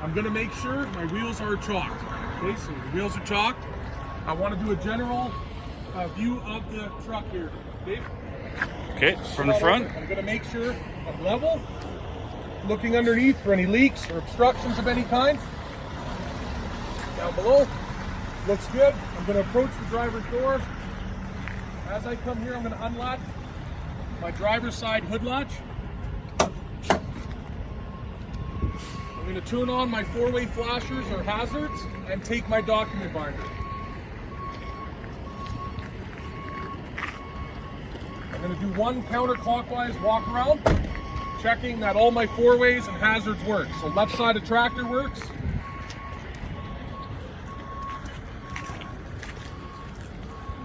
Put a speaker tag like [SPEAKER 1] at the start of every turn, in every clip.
[SPEAKER 1] I'm gonna make sure my wheels are chalked. Okay, so the wheels are chalked. I want to do a general view of the truck here. Okay.
[SPEAKER 2] Okay, from the front.
[SPEAKER 1] I'm gonna make sure I'm level, looking underneath for any leaks or obstructions of any kind. Down below, looks good. I'm gonna approach the driver's door. As I come here, I'm gonna unlatch my driver's side hood latch. I'm going to turn on my four-way flashers or hazards and take my document binder. I'm going to do one counterclockwise walk around, checking that all my four-ways and hazards work. So left side of tractor works.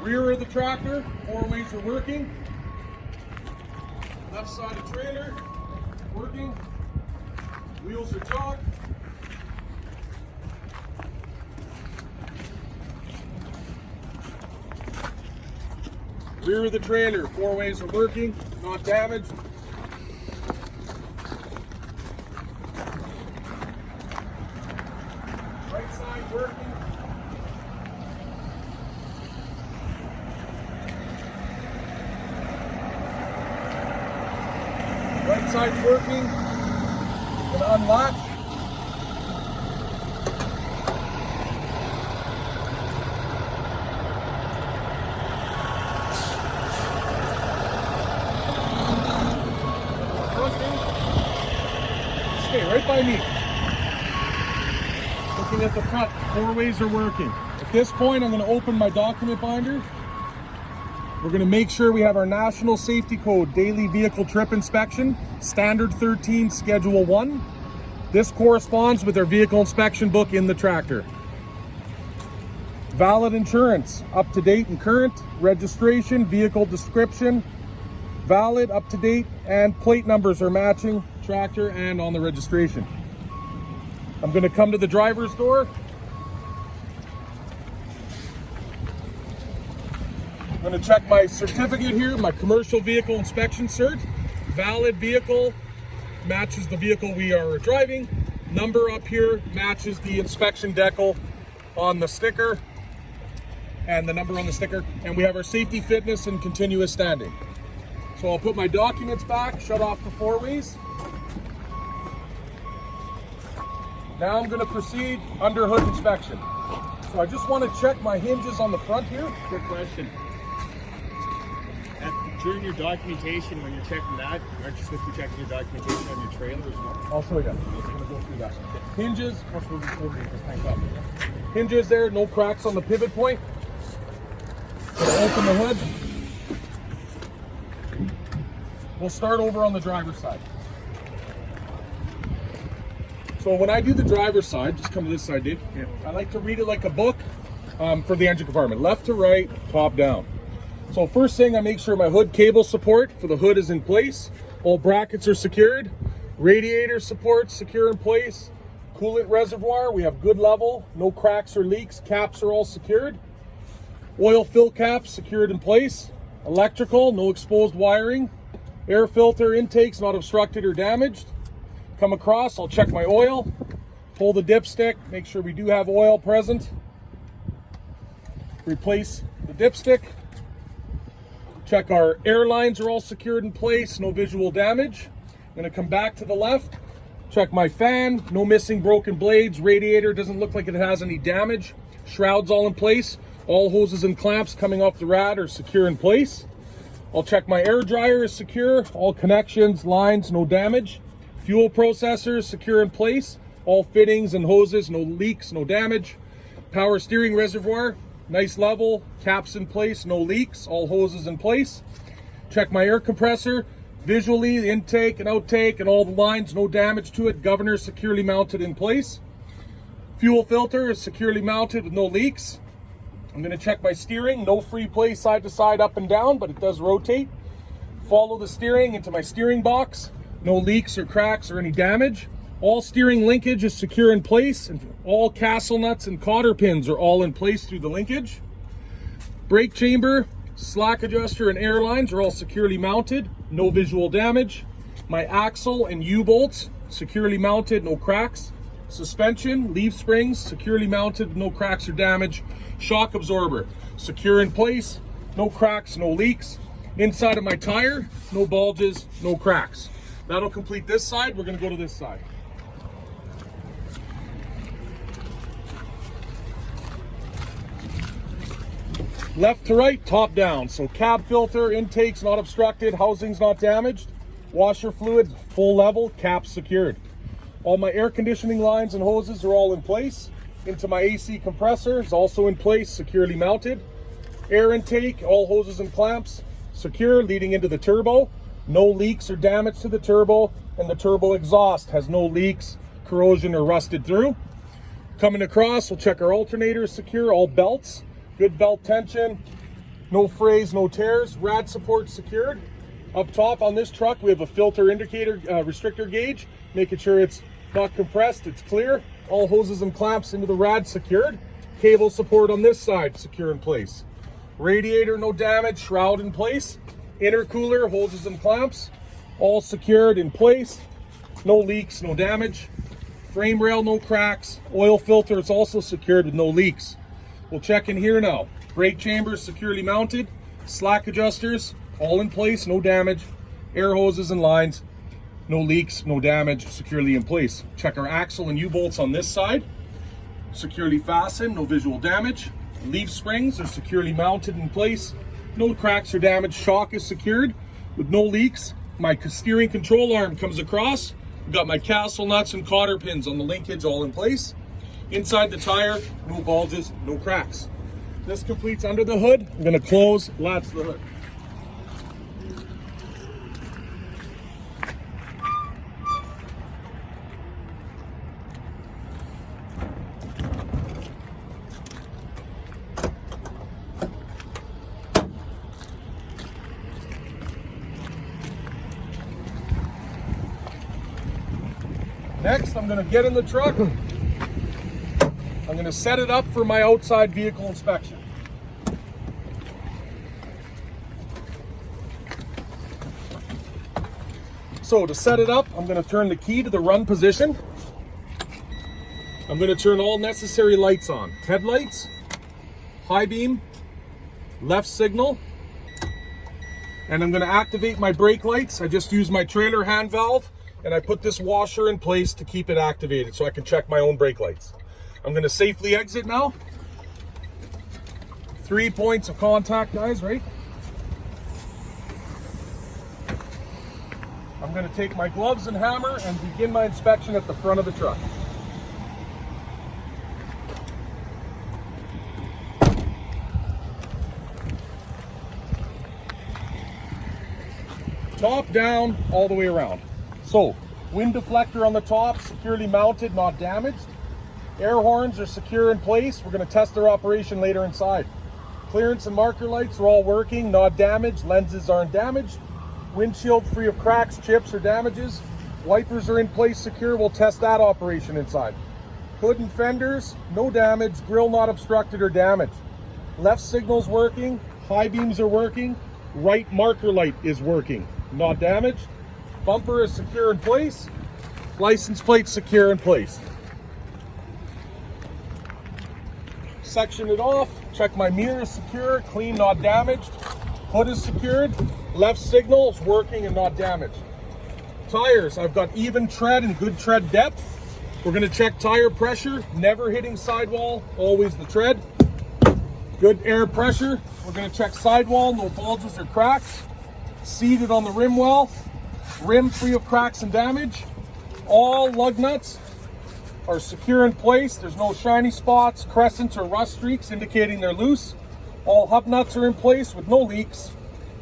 [SPEAKER 1] Rear of the tractor, four-ways are working. Left side of trailer, working. Wheels are chalked. Rear of the trailer, four-ways are working, not damaged. Right side working. Right side's working. Gonna unlock. Stay right by me. Looking at the front, four-ways are working. At this point, I'm gonna open my document binder. We're going to make sure we have our National Safety Code Daily Vehicle Trip Inspection, Standard 13, Schedule 1. This corresponds with our vehicle inspection book in the tractor. Valid insurance, up to date and current. Registration, vehicle description, valid, up to date, and plate numbers are matching tractor and on the registration. I'm going to come to the driver's door. I'm going to check my certificate here, my commercial vehicle inspection cert. Valid vehicle matches the vehicle we are driving. Number up here matches the inspection decal on the sticker and the number on the sticker. And we have our safety, fitness, and continuous standing. So I'll put my documents back, shut off the four-ways. Now I'm going to proceed under hood inspection. So I just want to check my hinges on the front here.
[SPEAKER 3] Quick question. During your documentation, when you're checking that, aren't you supposed to be checking your documentation on your trailer as well?
[SPEAKER 1] I'll show you. I'm going to go through that. Hinges, hinges there, no cracks on the pivot point. Gonna open the hood. We'll start over on the driver's side. So when I do the driver's side, just come to this side, Dave. Yeah. I like to read it like a book for the engine compartment. Left to right, top down. So first thing, I make sure my hood cable support for the hood is in place. All brackets are secured. Radiator support secure in place. Coolant reservoir, we have good level. No cracks or leaks. Caps are all secured. Oil fill caps secured in place. Electrical, no exposed wiring. Air filter intakes not obstructed or damaged. Come across, I'll check my oil. Pull the dipstick, make sure we do have oil present. Replace the dipstick. Check our air lines are all secured in place, no visual damage. I'm gonna come back to the left, check my fan, no missing broken blades, radiator doesn't look like it has any damage, shrouds all in place, all hoses and clamps coming off the rad are secure in place. I'll check my air dryer is secure, all connections, lines, no damage. Fuel processor is secure in place, all fittings and hoses, no leaks, no damage. Power steering reservoir, nice level, caps in place, no leaks, all hoses in place. Check my air compressor, visually, the intake and outtake and all the lines, no damage to it. Governor securely mounted in place. Fuel filter is securely mounted with no leaks. I'm gonna check my steering, no free play side to side, up and down, but it does rotate. Follow the steering into my steering box, no leaks or cracks or any damage. All steering linkage is secure in place, and all castle nuts and cotter pins are all in place through the linkage. Brake chamber, slack adjuster, and air lines are all securely mounted, no visual damage. My axle and U-bolts securely mounted, no cracks. Suspension, leaf springs, securely mounted, no cracks or damage. Shock absorber, secure in place, no cracks, no leaks. Inside of my tire, no bulges, no cracks. That'll complete this side. We're gonna go to this side. Left to right, top down. So cab filter, intake's not obstructed, housing's not damaged. Washer fluid, full level, cap secured. All my air conditioning lines and hoses are all in place. Into my AC compressor is also in place, securely mounted. Air intake, all hoses and clamps secure, leading into the turbo. No leaks or damage to the turbo, and the turbo exhaust has no leaks, corrosion, or rusted through. Coming across, we'll check our alternators secure, all belts. Good belt tension, no frays, no tears. Rad support secured. Up top on this truck, we have a filter indicator restrictor gauge, making sure it's not compressed, it's clear. All hoses and clamps into the rad secured. Cable support on this side, secure in place. Radiator, no damage, shroud in place. Intercooler, hoses and clamps, all secured in place. No leaks, no damage. Frame rail, no cracks. Oil filter is also secured with no leaks. We'll check in here now. Brake chambers securely mounted. Slack adjusters, all in place, no damage. Air hoses and lines, no leaks, no damage, securely in place. Check our axle and U-bolts on this side. Securely fastened, no visual damage. Leaf springs are securely mounted in place. No cracks or damage. Shock is secured with no leaks. My steering control arm comes across. I've got my castle nuts and cotter pins on the linkage all in place. Inside the tire, no bulges, no cracks. This completes under the hood. I'm going to close, latch the hood. Next, I'm going to get in the truck. I'm going to set it up for my outside vehicle inspection. So to set it up, I'm going to turn the key to the run position. I'm going to turn all necessary lights on. Headlights, high beam, left signal, and I'm going to activate my brake lights. I just use my trailer hand valve, and I put this washer in place to keep it activated so I can check my own brake lights. I'm going to safely exit now. 3 points of contact, guys, right? I'm going to take my gloves and hammer and begin my inspection at the front of the truck. Top down, all the way around. So, wind deflector on the top, securely mounted, not damaged. Air horns are secure in place. We're going to test their operation later inside. Clearance and marker lights are all working, not damaged. Lenses aren't damaged. Windshield free of cracks, chips, or damages. Wipers are in place, secure. We'll test that operation inside. Hood and fenders, no damage. Grille not obstructed or damaged. Left signal's working. High beams are working. Right marker light is working, not damaged. Bumper is secure in place. License plate secure in place. Section it off. Check my mirror is secure, clean, not damaged. Hood is secured. Left signal is working and not damaged. Tires, I've got even tread and good tread depth. We're going to check tire pressure, never hitting sidewall, always the tread. Good air pressure. We're going to check sidewall, no bulges or cracks. Seated on the rim well. Rim free of cracks and damage. All lug nuts are secure in place. There's no shiny spots, crescents, or rust streaks indicating they're loose. All hub nuts are in place with no leaks.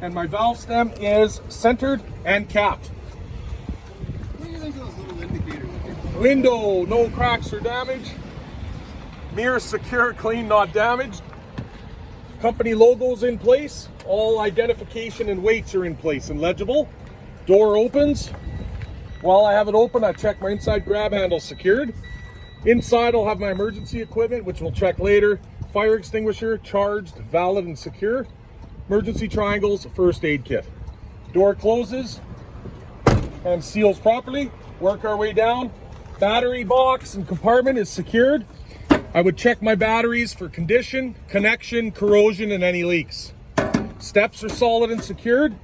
[SPEAKER 1] And my valve stem is centered and capped.
[SPEAKER 3] What do you think of those little indicators?
[SPEAKER 1] Window, no cracks or damage. Mirror secure, clean, not damaged. Company logos in place. All identification and weights are in place and legible. Door opens. While I have it open, I check my inside grab handle secured. Inside, I'll have my emergency equipment, which we'll check later. Fire extinguisher, charged, valid, and secure. Emergency triangles, first aid kit. Door closes and seals properly. Work our way down. Battery box and compartment is secured. I would check my batteries for condition, connection, corrosion, and any leaks. Steps are solid and secured.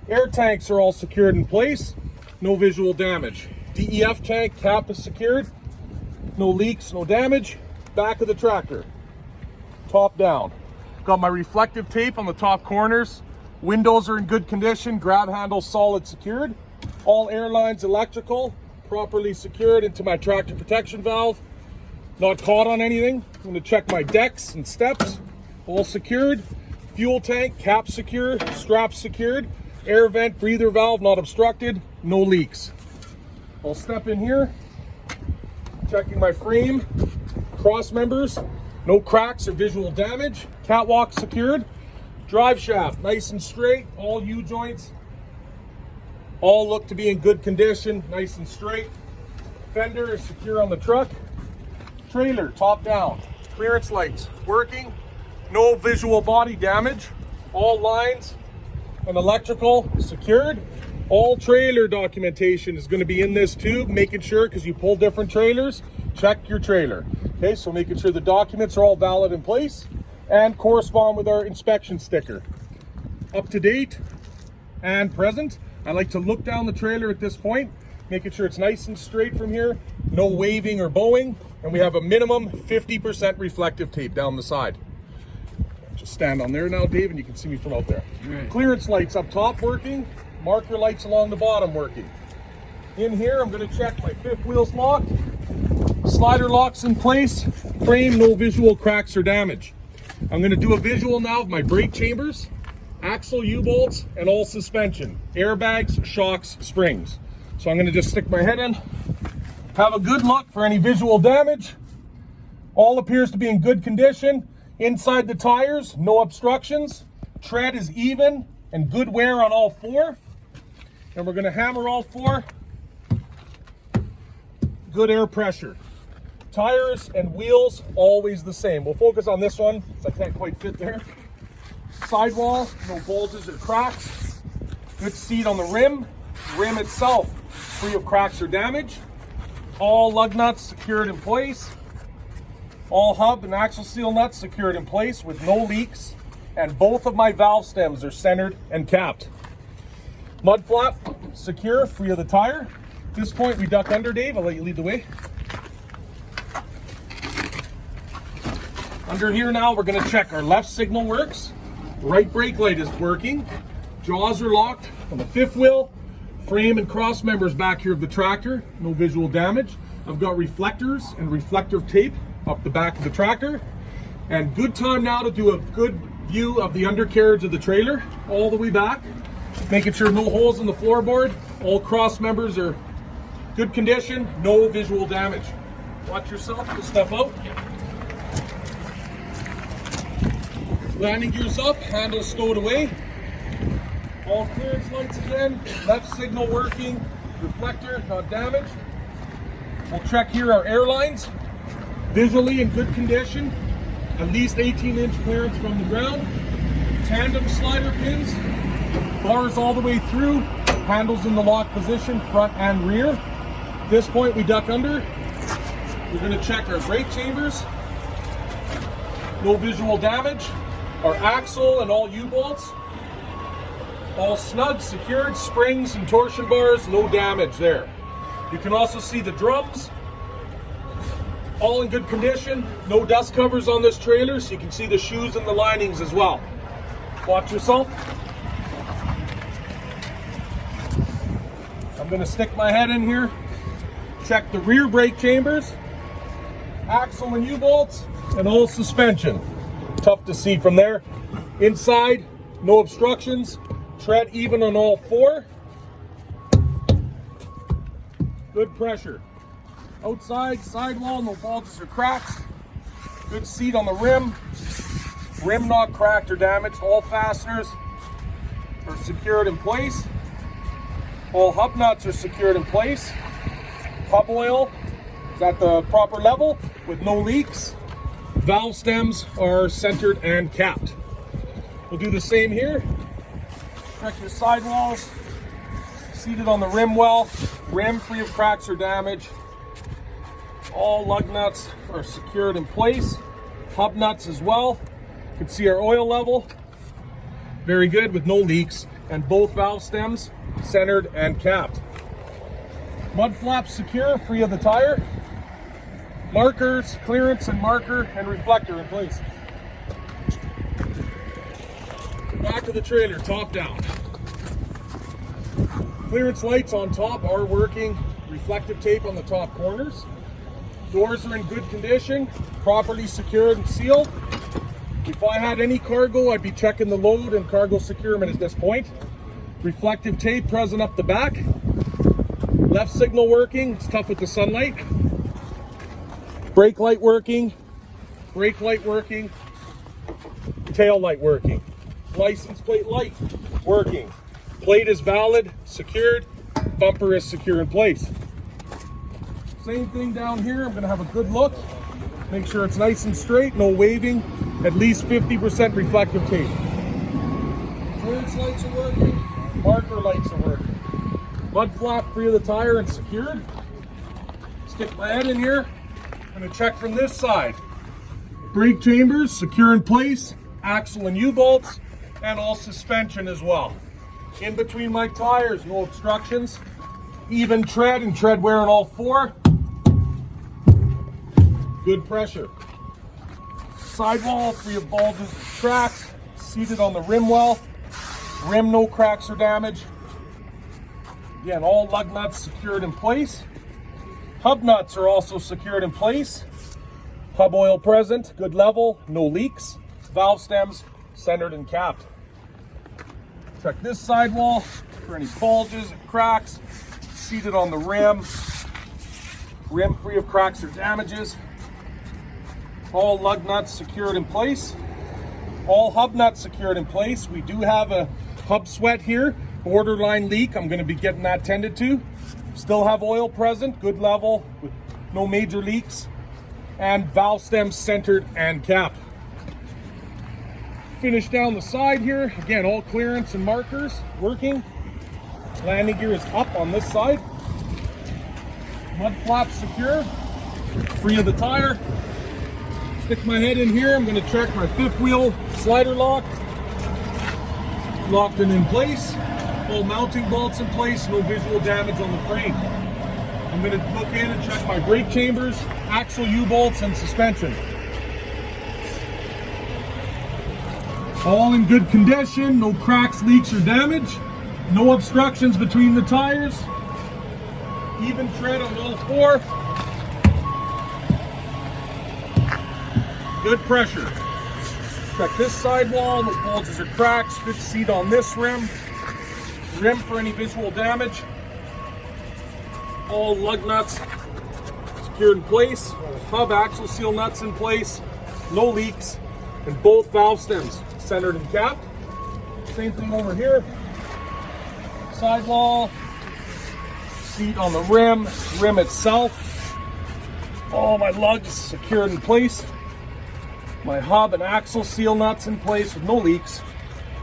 [SPEAKER 1] Air tanks are all secured in place. No visual damage. DEF tank cap is secured. No leaks, no damage. Back of the tractor. Top down. Got my reflective tape on the top corners. Windows are in good condition. Grab handle solid secured. All air lines electrical properly secured into my tractor protection valve. Not caught on anything. I'm going to check my decks and steps. All secured. Fuel tank, cap secure, straps secured. Air vent, breather valve not obstructed. No leaks. I'll step in here. Checking my frame. Cross members. No cracks or visual damage. Catwalk secured. Drive shaft, nice and straight. All U-joints. All look to be in good condition. Nice and straight. Fender is secure on the truck. Trailer, top down. Clearance lights, working. No visual body damage. All lines and electrical secured. All trailer documentation is going to be in this tube, making sure, because you pull different trailers, check your trailer. Okay, so making sure the documents are all valid in place and correspond with our inspection sticker. Up to date and present. I like to look down the trailer at this point, making sure it's nice and straight from here, no waving or bowing, and we have a minimum 50% reflective tape down the side. Just stand on there now, Dave, and you can see me from out there.
[SPEAKER 2] Right.
[SPEAKER 1] Clearance lights up top working, marker lights along the bottom working. In here, I'm going to check my fifth wheel's locked, slider locks in place, frame, no visual cracks or damage. I'm going to do a visual now of my brake chambers, axle U-bolts, and all suspension, airbags, shocks, springs. So I'm going to just stick my head in, have a good look for any visual damage. All appears to be in good condition. Inside the tires, no obstructions. Tread is even and good wear on all four. And we're going to hammer all four. Good air pressure. Tires and wheels, always the same. We'll focus on this one, because I can't quite fit there. Sidewall, no bulges or cracks. Good seat on the rim. Rim itself, free of cracks or damage. All lug nuts secured in place. All hub and axle seal nuts secured in place with no leaks. And both of my valve stems are centered and capped. Mud flap, secure, free of the tire. At this point, we duck under, Dave. I'll let you lead the way. Under here now, we're going to check our left signal works. Right brake light is working. Jaws are locked on the fifth wheel. Frame and cross members back here of the tractor. No visual damage. I've got reflectors and reflective tape up the back of the tractor. And good time now to do a good view of the undercarriage of the trailer all the way back. Making sure no holes in the floorboard. All cross members are good condition. No visual damage. Watch yourself. We'll step out. Landing gears up. Handle stowed away. All clearance lights again. Left signal working. Reflector not damaged. We'll check here our air lines. Visually in good condition. At least 18-inch clearance from the ground. Tandem slider pins. Bars all the way through. Handles in the lock position, front and rear. At this point, we duck under. We're going to check our brake chambers. No visual damage. Our axle and all U-bolts. All snug, secured, springs and torsion bars, no damage there. You can also see the drums, all in good condition. No dust covers on this trailer, so you can see the shoes and the linings as well. Watch yourself. I'm going to stick my head in here, check the rear brake chambers, axle and U-bolts, and all suspension. Tough to see from there. Inside, no obstructions. Tread even on all four. Good pressure. Outside, sidewall, no bulges or cracks. Good seat on the rim. Rim not cracked or damaged. All fasteners are secured in place. All hub nuts are secured in place. Hub oil is at the proper level with no leaks. Valve stems are centered and capped. We'll do the same here. Check your sidewalls. Seated on the rim well. Rim free of cracks or damage. All lug nuts are secured in place. Hub nuts as well. You can see our oil level. Very good, with no leaks. And both valve stems centered and capped. Mud flaps secure, free of the tire. Markers, clearance and marker and reflector in place. Back of the trailer, top down. Clearance lights on top are working. Reflective tape on the top corners. Doors are in good condition, properly secured and sealed. If I had any cargo, I'd be checking the load and cargo securement at this point. Reflective tape present up the back. Left signal working, it's tough with the sunlight. Brake light working, brake light working, tail light working. License plate light working. Plate is valid, secured, bumper is secure in place. Same thing down here, I'm gonna have a good look. Make sure it's nice and straight, no waving, at least 50% reflective tape. Clearance lights are working, marker lights are working. Mud flap free of the tire and secured. Stick my head in here, I'm gonna check from this side. Brake chambers secure in place, axle and U-bolts, and all suspension as well. In between my tires, no obstructions. Even tread and tread wear on all four. Good pressure. Sidewall free of bulges and cracks. Seated on the rim well. Rim no cracks or damage. Again, all lug nuts secured in place. Hub nuts are also secured in place. Hub oil present, good level, no leaks. Valve stems centered and capped. Check this sidewall for any bulges and cracks. Seated on the rim. Rim free of cracks or damages. All lug nuts secured in place. All hub nuts secured in place. We do have a hub sweat here, borderline leak. I'm going to be getting that tended to. Still have oil present, good level, with no major leaks. And valve stems centered and capped. Finish down the side here. Again, all clearance and markers working. Landing gear is up on this side. Mud flaps secure, free of the tire. Stick my head in here. I'm going to check my fifth wheel slider lock. Locked and in place. All mounting bolts in place. No visual damage on the frame. I'm going to look in and check my brake chambers, axle U-bolts, and suspension. All in good condition. No cracks, leaks, or damage. No obstructions between the tires. Even tread on all four. Good pressure. Check this sidewall. No bulges or cracks. Good seat on this rim. Rim for any visual damage. All lug nuts secured in place. Hub axle seal nuts in place. No leaks. And both valve stems centered and capped. Same thing over here. Sidewall, seat on the rim itself. All my lugs secured in place. My hub and axle seal nuts in place with no leaks.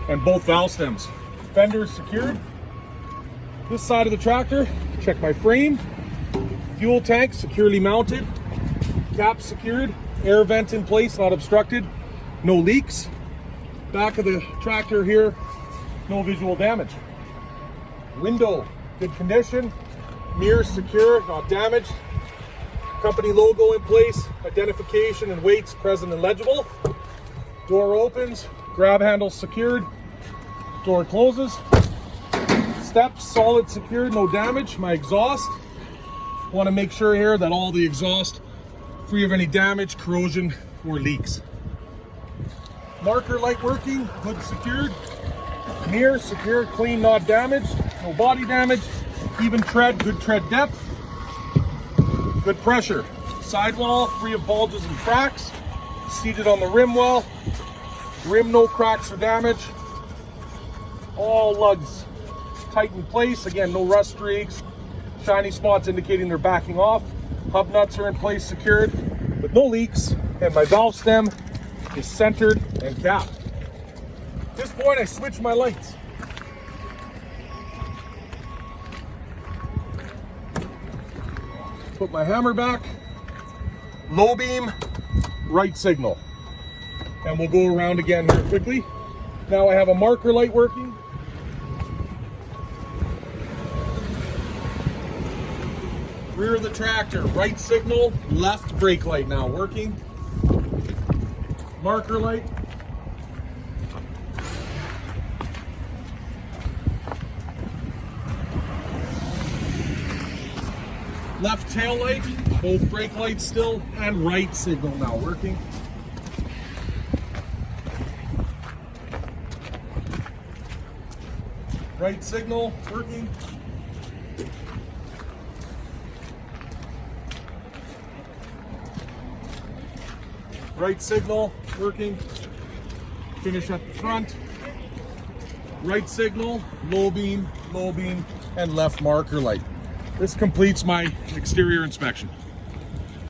[SPEAKER 1] And both valve stems. Fenders secured. This side of the tractor, check my frame. Fuel tank securely mounted. Cap secured. Air vent in place, not obstructed. No leaks. Back of the tractor here, no visual damage. Window, good condition. Mirrors secure, not damaged. Company logo in place. Identification and weights present and legible. Door opens. Grab handle secured. Door closes. Steps solid, secured, no damage. My exhaust. Want to make sure here that all the exhaust free of any damage, corrosion, or leaks. Marker light working. Hood secured. Mirror secured, clean, not damaged. No body damage. Even tread, good tread depth. Good pressure. Sidewall free of bulges and cracks. Seated on the rim well. Rim no cracks or damage. All lugs tight in place. Again, no rust streaks. Shiny spots indicating they're backing off. Hub nuts are in place, secured with no leaks. And my valve stem is centered and capped. At this point, I switch my lights. Put my hammer back. low beam, right signal. And we'll go around again here quickly. Now I have a marker light working. Rear of the tractor, right signal, left brake light now working. Marker light. Left tail light, both brake lights still, and right signal now working. Right signal working. Right signal working. Finish at the front. Right signal, low beam, and left marker light. This completes my exterior inspection.